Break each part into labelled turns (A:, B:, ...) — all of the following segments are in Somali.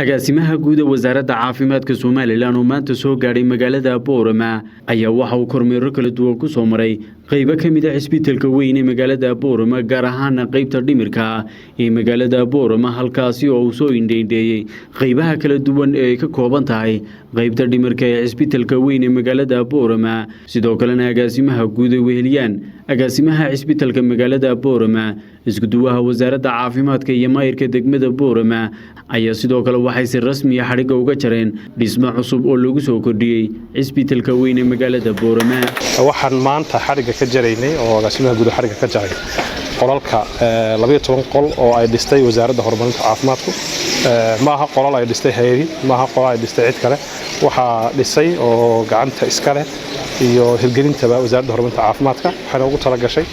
A: agaasimaha guud ee wasaaradda caafimaadka Soomaaliland oo maanta soo gaaray magaalada Boorama ayaa waxa uu kormeero kala duwan ku soo maray qaybo ka mid ah isbitaalka weyn ee magaalada Boorama gaar ahaan qaybta dhimirka ee magaalada Boorama halkaasi oo uu soo indheeyay qaybaha kala duwan ee ka kooban tahay qaybta dhimirka ee isbitaalka weyn ee magaalada Boorama sidoo kalena agaasimaha guud ee weheliyaan agaasimaha isbitaalka magaalada Boorama isku duwaha wasaaradda caafimaadka iyo maayirka degmada Boorama ayaa sidoo kale waxay si rasmi ah xariga uga jareen dhismo cusub oo lagu soo kordhiyay isbitaalka weyn ee magaalada Boorama
B: waxaan maanta xariga ka jaraynay oo agaasimaha guud xariga ka jaray qolalka 12 qol oo ay dhistay wasaaradda horumarinta caafimaadku ma aha qolal ay dhistay hay'ad ma aha qolal ay dhistay cid kale waxa dhisay oo gacanta iska leh iyo hirgelinta wasaaradda horumarinta caafimaadka waxay ugu tala gashay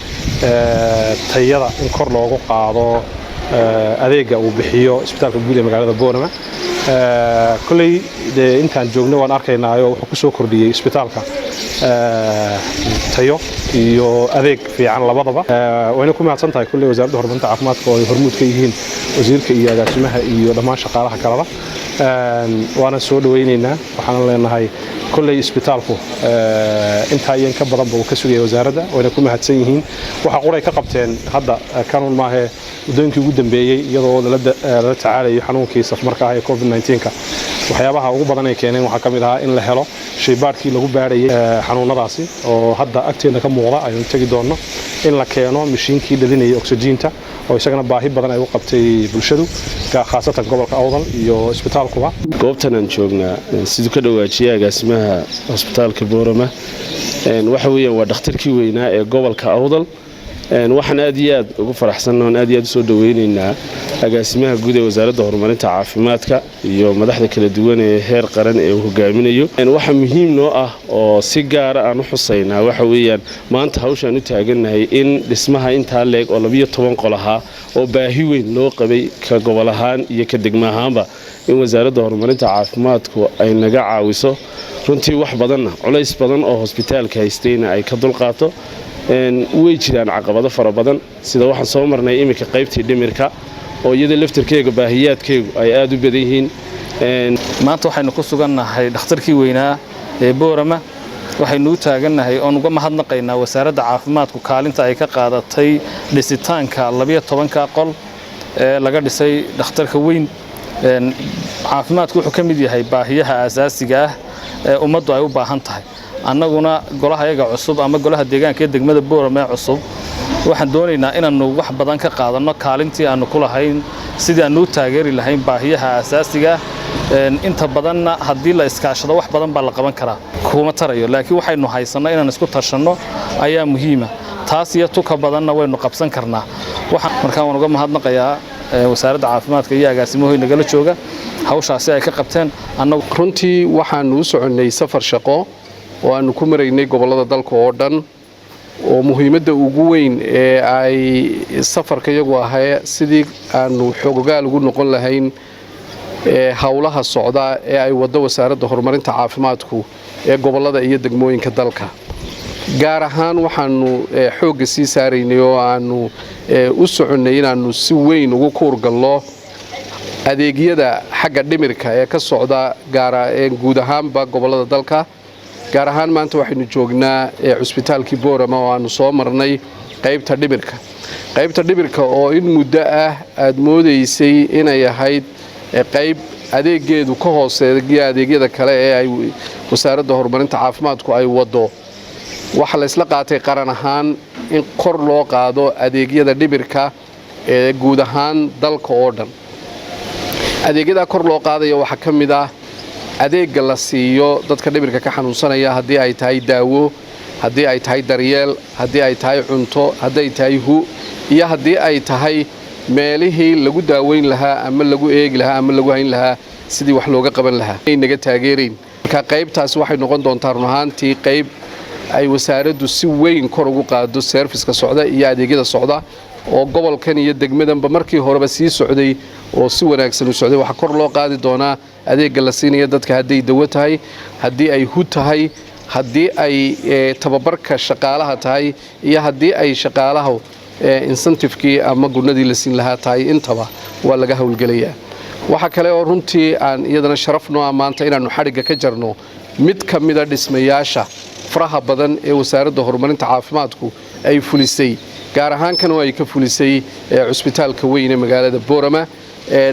B: tayada in kor loogu qaado adeega uu bixiyo isbitaalka guud ee magaalada Boorama kulay intaan joogno waan arkaynaayo wuxuu ku soo kordhiyay isbitaalka tayo iyo adeeg fiican labadaba wayna ku mahadsan tahay kulay wasaaradda horumarinta caafimaadka oo hormuud ka yihiin wasiirka iyo agaasimaha iyo dhammaan shaqaalaha kalaba waana soo dhaweynaynaa waxaan leenahay kulay isbitaalku inta ay ka badan buu ka sugay wasaaradda wayna ku mahadsan yihiin waxa qoray ka qabteen hadda kanuun maahe wadooyinkii ugu dambeeyay iyadoo la tacaalayo xanuunkii safmarka ah ee COVID-19 waxyaabaha ugu badan ay keeneen waxa kamid ah in la helo shaybaarkii lagu baarayay xanuunadaasi oo hadda agteena ka muuqda aynu tagi doono in la keeno mishiinkii dhalinayay oxygen-ta oo isagana baahi badan ay u qabtay bulshadu khaasatan gobolka Awdal iyo isbitaalkuba
C: goobtan aan joognaa sidoo ka dhawaajiyay agaasimaha isbitaalka Boorama waxa weeyaan waa dhakhtarkii weynaa ee gobolka Awdal waxaan aad iyo aad ugu faraxsanahay aad iyo aad soo dhaweynaynaa agaasimaha guud ee wasaaradda horumarinta caafimaadka iyo madaxda kala duwan ee heer qaran ee uu hogaaminayo waxa muhiim noo ah oo si gaar ah aan u xusaynaa waxa weeyaan maanta hawshan u taaganahay in dhismaha inta leeg oo 12 qol ah oo baahi weyn loo qabay ka gobol ahaan iyo ka degmo ahaanba in wasaaradda horumarinta caafimaadku ay naga caawiso runtii wax badan culays badan oo hospitaalka haystayna ay ka dulqaato way jiraan caqabado fara badan sida waxaan soo marnay imika qaybtii dhimirka oo iyada laftirkeega baahiyaadkeegu ay aad u badan yihiin
D: maanta waxaynu ku sugannahay dhakhtarkii weynaa ee Boorama waxaynu u taagannahay oo uga mahadnaqaynaa wasaaradda caafimaadku kaalinta ay ka qaadatay dhisitaanka 12 qol ee laga dhisay dhakhtarka weyn caafimaadku wuxuu ka mid yahay baahiyaha aasaasiga ah ee ummaddu ay u baahan tahay annaguna golaha ayaga cusub ama golaha deegaanka ee degmada Boorama cusub waxaan doonaynaa inaanu wax badan ka qaadano kaalintii aanu ku lahayn sidii aanu taageeri lahayn baahiyaha aasaasiga inta badanna haddii la iskaashado wax badan baa la qaban karaa kuma tarayo laakiin waxaynu haysanaa inaan isku tashanno ayaa muhiima taas iyo tuka badanna waynu qabsan karnaa markaan waan uga mahadnaqayaa wasaaradda caafimaadka iyo agaasimahooda nagala jooga hawshaasi ay ka qabteen annagu
E: runtii waxaanu u soconay safar shaqo oo aanu ku maraynay gobolada dalka oo dhan oo muhiimadda ugu weyn ee ay safarka iyagu ahaa sidii aanu xogogaal ugu noqon lahayn hawlaha socda ee ay wado wasaaradda horumarinta caafimaadku ee gobolada iyo degmooyinka dalka gaar ahaan waxaanu xoogga sii saaraynay oo aanu u soconay inaanu si weyn ugu kuurgalno adeegyada xagga dhimirka ee ka socda guud ahaanba gobolada dalka gaar ahaan maanta waxaynu joognaa cusbitaalkii Boorama oo aanu soo marnay qaybta dhimirka oo in muddo ah aad moodaysay inay ahayd qayb adeegeedu ka hooseeya adeegyada kale ee ay wasaaradda horumarinta caafimaadku ay wado waxa la isla qaatay qaran ahaan in kor loo qaado adeegyada dhimirka ee guud ahaan dalka oo dhan adeegyada kor loo qaadayo waxa ka mid ah adeega la siiyo dadka dhimirka ka xanuunsanaya haddii ay tahay daawo haddii ay tahay daryeel haddii ay tahay cunto haddii ay tahay iyo haddii ay tahay meelihii lagu daaweyn lahaa ama lagu eegi lahaa ama lagu hayn lahaa sidii wax looga qaban lahaa ay naga taageereen marka qaybtaas waxay noqon doontaa run ahaantii qayb ay wasaaraddu si weyn kor ugu qaado serviceka socda iyo adeegyada socda oo gobolkan iyo degmadanba markii horeba sii socday oo si wanaagsan u socday waxa kor loo qaadi doonaa adeega la siinayo dadka haddii dawo tahay haddii ay tahay haddii ay tababarka shaqaalaha tahay iyo haddii ay shaqaalaha incentive-kii ama gunadii la siin lahaa tahay intaba waa laga hawlgelayaa waxa kale oo runtii aan iyadana sharaf noo maanta inaanu xariga ka jarno mid ka mid ah dhismayaasha faraha badan ee wasaaradda horumarinta caafimaadku ay fulisay gaar ahaan kan oo ay ka fulisay cusbitaalka weyn ee magaalada Boorama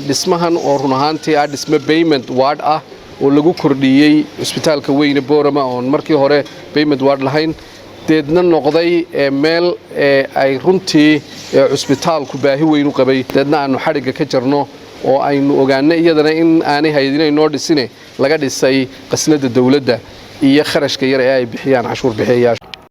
E: dhismahan oo run ahaantii ah dhisme payment ward ah oo lagu kordhiyay cusbitaalka weyn ee Boorama oo markii hore payment ward lahayn deedna noqday meel ay runtii cusbitaalku baahi weyn u qabay deedna aanu xariga ka jarno oo aynu ogaanay iyadana in aanay haydinay noo dhisine laga dhisay qasnada dawladda iyo kharashka yar ee ay bixiyaan cashuur bixiyayaasha